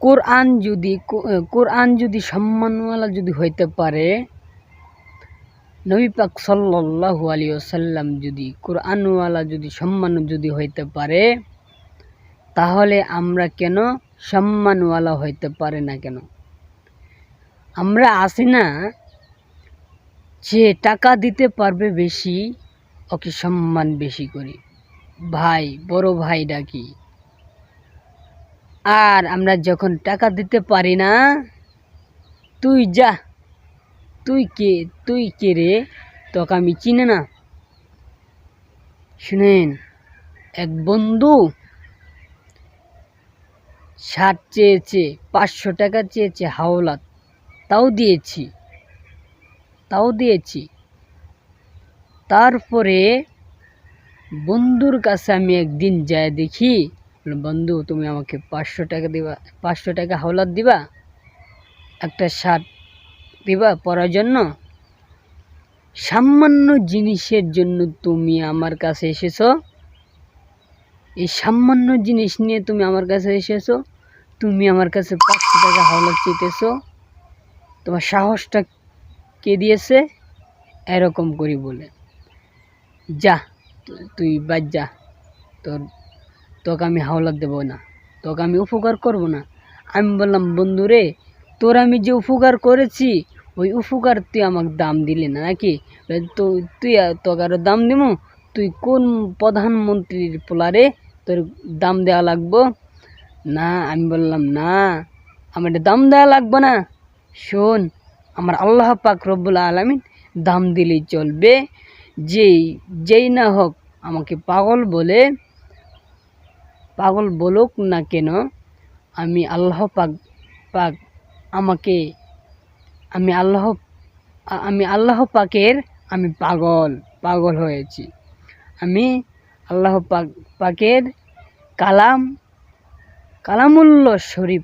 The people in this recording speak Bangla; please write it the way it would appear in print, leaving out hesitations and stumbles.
কোরআন যদি সম্মানওয়ালা যদি হইতে পারে, নবী পাক সাল্লাল্লাহু আলাইহি ওয়াসাল্লাম যদি কোরআনওয়ালা যদি সম্মান যদি হইতে পারে, তাহলে আমরা কেন সম্মানওয়ালা হইতে পারে না কেন? আমরা আছি না, যে টাকা দিতে পারবে বেশি ওকে সম্মান বেশি করি, ভাই বড় ভাই ডাকি। আর আমরা যখন টাকা দিতে পারি না, তুই যা, তুই কে রে, তোকে আমি চিনি না। শুনেন, এক বন্ধু শার্ট চেয়েছে, 500 টাকা চেয়েছে হাওলাত, তাও দিয়েছি। তারপরে বন্ধুর কাছে আমি একদিন যাই দেখি, বন্ধু তুমি আমাকে 500 টাকা দিবা, 500 টাকা হাওলাত দিবা, একটা শার্ট দিবা পরার জন্য। সামান্য জিনিসের জন্য তুমি আমার কাছে এসেছো, এই সামান্য জিনিস নিয়ে তুমি আমার কাছে এসেছো, তুমি আমার কাছে 500 টাকা হাওলাত চেয়েছো, তোমার সাহসটা কে দিয়েছে? এরকম করি বলে, যা তুই বাদ যা, তোকে আমি হাওলাত দেবো না, তোকে আমি উপকার করব না। আমি বললাম, বন্ধু রে, তোর আমি যে উপকার করেছি, ওই উপকার তুই আমাকে দাম দিলি না নাকি? তুই তোকে আরও দাম দিব? তুই কোন প্রধানমন্ত্রীর পোলারে তোর দাম দেওয়া লাগবো? না, আমি বললাম না, আমার দাম দেওয়া লাগবে না। শোন, আমার আল্লাহ পাক রব্বুল আলামিন দাম দিলেই চলবে। যেই না হোক আমাকে পাগল বলুক না কেন, আমি আল্লাহ পাকের আমি পাগল হয়েছি। আমি আল্লাহ পাকের কালামুল্লাহ শরীফ